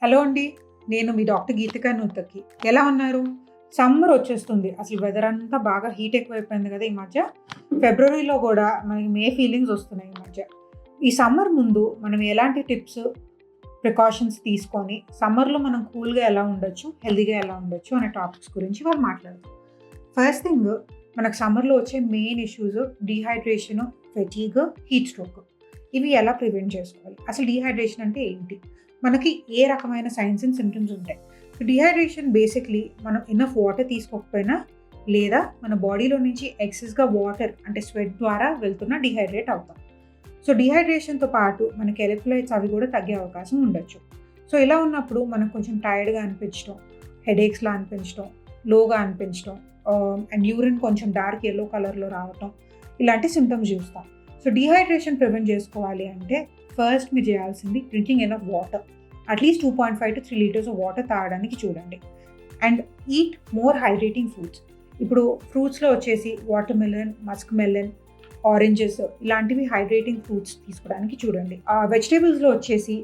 Hello అండి. నేను మీ doctor Geetika నూతకి. ఎలా ఉన్నారు? సమ్మర్ వచ్చేస్తుంది. అసలు వెదర్ అంతా బాగా హీట్ ఎక్కువైపోయింది కదా ఈ మధ్య. ఫిబ్రవరిలో కూడా మనకి మే ఫీలింగ్స్ వస్తున్నాయి ఈ మధ్య. ఈ సమ్మర్ ముందు మనం ఎలాంటి టిప్స్, ప్రికాషన్స్ తీసుకొని సమ్మర్‌లో మనం కూల్‌గా ఎలా ఉండొచ్చు, హెల్తీగా ఎలా ఉండొచ్చు అనే టాపిక్స్ గురించి ఇవాళ మాట్లాడదాం. ఫస్ట్ థింగ్, మనకు సమ్మర్‌లో వచ్చే main issues dehydration, fatigue, heat stroke. ఇవి ఎలా ప్రివెంట్ చేసుకోవాలి? అసలు డీహైడ్రేషన్ అంటే ఏంటి? మనకి ఏ రకమైన సైన్స్ అండ్ సింప్టమ్స్ ఉంటాయి? డీహైడ్రేషన్ బేసిక్‌లీ మనం ఇనఫ్ వాటర్ తీసుకోకపోయినా, లేదా మన బాడీలో నుంచి ఎక్సెస్‌గా వాటర్ అంటే స్వెట్ ద్వారా వెళ్తున్న డీహైడ్రేట్ అవుతాం. సో డీహైడ్రేషన్‌తో పాటు మనకి ఎలక్ట్రోలైట్స్ అవి కూడా తగ్గే అవకాశం ఉండొచ్చు. సో ఇలా ఉన్నప్పుడు మనకు కొంచెం టైర్డ్‌గా అనిపించడం, హెడేక్స్‌లా అనిపించడం, లోగా అనిపించడం, అండ్ యూరిన్ కొంచెం డార్క్ యెల్లో కలర్‌లో రావటం, ఇలాంటి సింప్టమ్స్ చూస్తాం. సో డీహైడ్రేషన్ ప్రివెంట్ చేసుకోవాలి అంటే ఫస్ట్ మీరు చేయాల్సింది drinking enough water. At least 2.5 to 3 litres of water తాగడానికి చూడండి. And eat more hydrating fruits. ఇప్పుడు ఫ్రూట్స్లో వచ్చేసి water melon, Musk melon, oranges ఇలాంటివి హైడ్రేటింగ్ ఫ్రూట్స్ తీసుకోవడానికి చూడండి. వెజిటేబుల్స్లో వచ్చేసి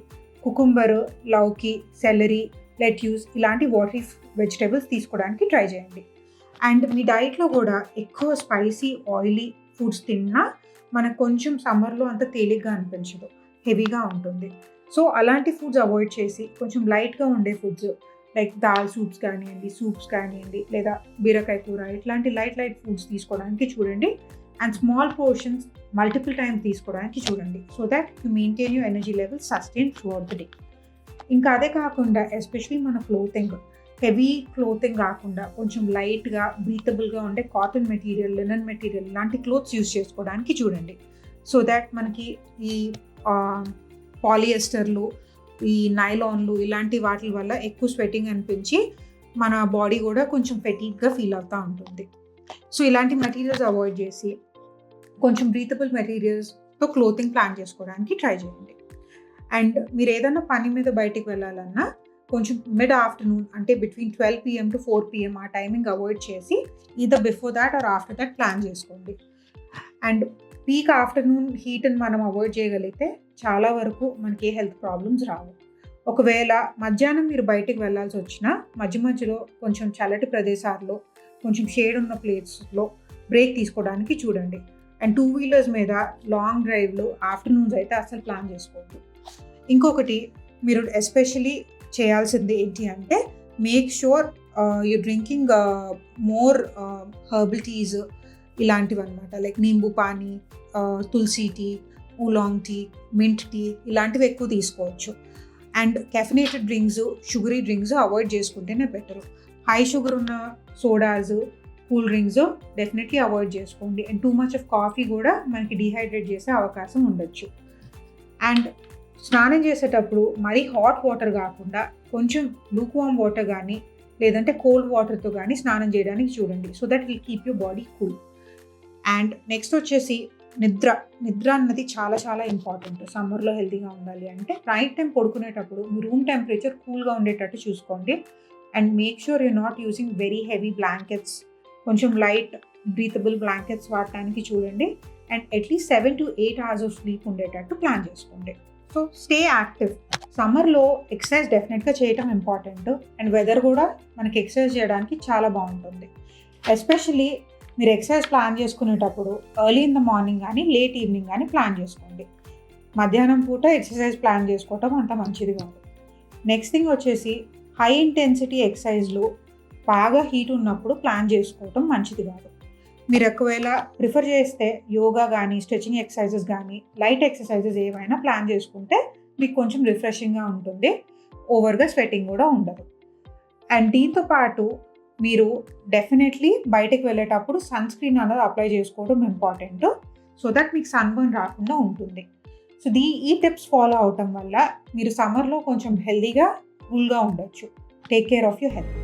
కుకుంబర్, లౌకి, సెలరీ, లెట్యూస్ ఇలాంటి వాటరీ వెజిటేబుల్స్ తీసుకోవడానికి ట్రై చేయండి. అండ్ మీ డైట్లో కూడా ఎక్కువ స్పైసీ, ఆయిలీ ఫుడ్స్ తిన్నా మనకు కొంచెం సమ్మర్లో అంత తేలిగ్గా అనిపించదు, హెవీగా ఉంటుంది. సో అలాంటి ఫుడ్స్ అవాయిడ్ చేసి కొంచెం లైట్గా ఉండే ఫుడ్స్ లైక్ దాల్ సూప్స్ కానివ్వండి, సూప్స్ కానివ్వండి, లేదా బీరకాయ కూర ఇట్లాంటి లైట్ ఫుడ్స్ తీసుకోవడానికి చూడండి. And small portions multiple times తీసుకోవడానికి చూడండి. So that you maintain your energy level sustain throughout the day. ఇంకా అదే కాకుండా ఎస్పెషలీ మన క్లోతింగ్, హెవీ క్లోతింగ్ కాకుండా కొంచెం లైట్గా బ్రీతబుల్గా ఉండే కాటన్ మెటీరియల్, లినన్ మెటీరియల్ ఇలాంటి క్లోత్స్ యూస్ చేసుకోవడానికి చూడండి. సో దాట్ మనకి ఈ పాలియస్టర్లు, ఈ నైలాన్లు ఇలాంటి వాటి వల్ల ఎక్కువ స్వెట్టింగ్ అనిపించి మన బాడీ కూడా కొంచెం ఫెటీగ్గా ఫీల్ అవుతూ ఉంటుంది. సో ఇలాంటి మెటీరియల్స్ అవాయిడ్ చేసి కొంచెం బ్రీతబుల్ మెటీరియల్స్తో క్లోతింగ్ ప్లాన్ చేసుకోవడానికి ట్రై చేయండి. అండ్ మీరు ఏదైనా పని మీద బయటికి వెళ్ళాలన్నా కొంచెం మిడ్ ఆఫ్టర్నూన్ అంటే బిట్వీన్ 12 PM to 4 PM ఆ టైమింగ్ అవాయిడ్ చేసి either before that or after that plan చేసుకోండి. అండ్ పీక్ ఆఫ్టర్నూన్ హీట్ని మనం అవాయిడ్ చేయగలిగితే చాలా వరకు మనకి ఏ హెల్త్ ప్రాబ్లమ్స్ రావు. ఒకవేళ మధ్యాహ్నం మీరు బయటికి వెళ్ళాల్సి వచ్చినా మధ్యలో కొంచెం చల్లటి ప్రదేశాల్లో, కొంచెం షేడ్ ఉన్న ప్లేసెస్లో బ్రేక్ తీసుకోవడానికి చూడండి. అండ్ 2 వీలర్స్ మీద లాంగ్ డ్రైవ్లు ఆఫ్టర్నూన్స్ అయితే అసలు ప్లాన్ చేసుకోవద్దు. ఇంకొకటి మీరు ఎస్పెషలీ చేయాల్సింది ఏంటి అంటే make sure you drinking more herbal teas ఇలాంటివి అనమాట. Like nimbu pani, tulsi tea, oolong tea, mint tea ఇలాంటివి ఎక్కువ తీసుకోవచ్చు. And caffeinated drinks, sugary drinks avoid చేసుకుంటేనే బెటర్. హై షుగర్ ఉన్న sodas, cool drinks definitely avoid చేసుకోండి. And too much of coffee కూడా మనకి డీహైడ్రేట్ చేసే అవకాశం ఉండొచ్చు. అండ్ స్నానం చేసేటప్పుడు మరీ హాట్ వాటర్ కాకుండా కొంచెం లూక్వామ్ వాటర్ కానీ లేదంటే కోల్డ్ వాటర్తో కానీ స్నానం చేయడానికి చూడండి. So that will keep your body cool. And next వచ్చేసి నిద్ర అన్నది చాలా ఇంపార్టెంట్. సమ్మర్లో హెల్తీగా ఉండాలి అంటే నైట్ టైం పడుకునేటప్పుడు మీ రూమ్ టెంపరేచర్ కూల్గా ఉండేటట్టు చూసుకోండి. And make sure you not using very heavy blankets, కొంచెం లైట్ బ్రీతబుల్ బ్లాంకెట్స్ వాడటానికి చూడండి. And at least 7 to 8 hours of sleep ఉండేటట్టు ప్లాన్ చేసుకోండి. So stay active. సమ్మర్లో ఎక్సర్సైజ్ డెఫినెట్గా చేయటం ఇంపార్టెంట్. అండ్ వెదర్ కూడా మనకి ఎక్సర్సైజ్ చేయడానికి చాలా బాగుంటుంది. ఎస్పెషలీ మీరు ఎక్సర్సైజ్ ప్లాన్ చేసుకునేటప్పుడు ఎర్లీ ఇన్ ద మార్నింగ్ కానీ లేట్ ఈవినింగ్ కానీ ప్లాన్ చేసుకోండి. మధ్యాహ్నం పూట ఎక్సర్సైజ్ ప్లాన్ చేసుకోవటం అంత మంచిది కాదు. నెక్స్ట్ థింగ్ వచ్చేసి హై ఇంటెన్సిటీ ఎక్సర్సైజ్లు బాగా హీట్ ఉన్నప్పుడు ప్లాన్ చేసుకోవటం మంచిది కాదు. మీరు ఒకవేళ ప్రిఫర్ చేస్తే యోగా కానీ, స్ట్రెచింగ్ ఎక్సర్సైజెస్ కానీ, లైట్ ఎక్సర్సైజెస్ ఏవైనా ప్లాన్ చేసుకుంటే మీకు కొంచెం రిఫ్రెషింగ్గా ఉంటుంది. ఓవర్గా స్వెట్టింగ్ కూడా ఉండదు. అండ్ దీంతో పాటు మీరు డెఫినెట్లీ బయటకు వెళ్ళేటప్పుడు సన్ స్క్రీన్ అనేది అప్లై చేసుకోవడం ఇంపార్టెంట్. సో దట్ మీకు సన్బర్న్ రాకుండా ఉంటుంది. సో ఈ టిప్స్ ఫాలో అవటం వల్ల మీరు సమ్మర్లో కొంచెం హెల్తీగా, కూల్గా ఉండొచ్చు. Take care of your health.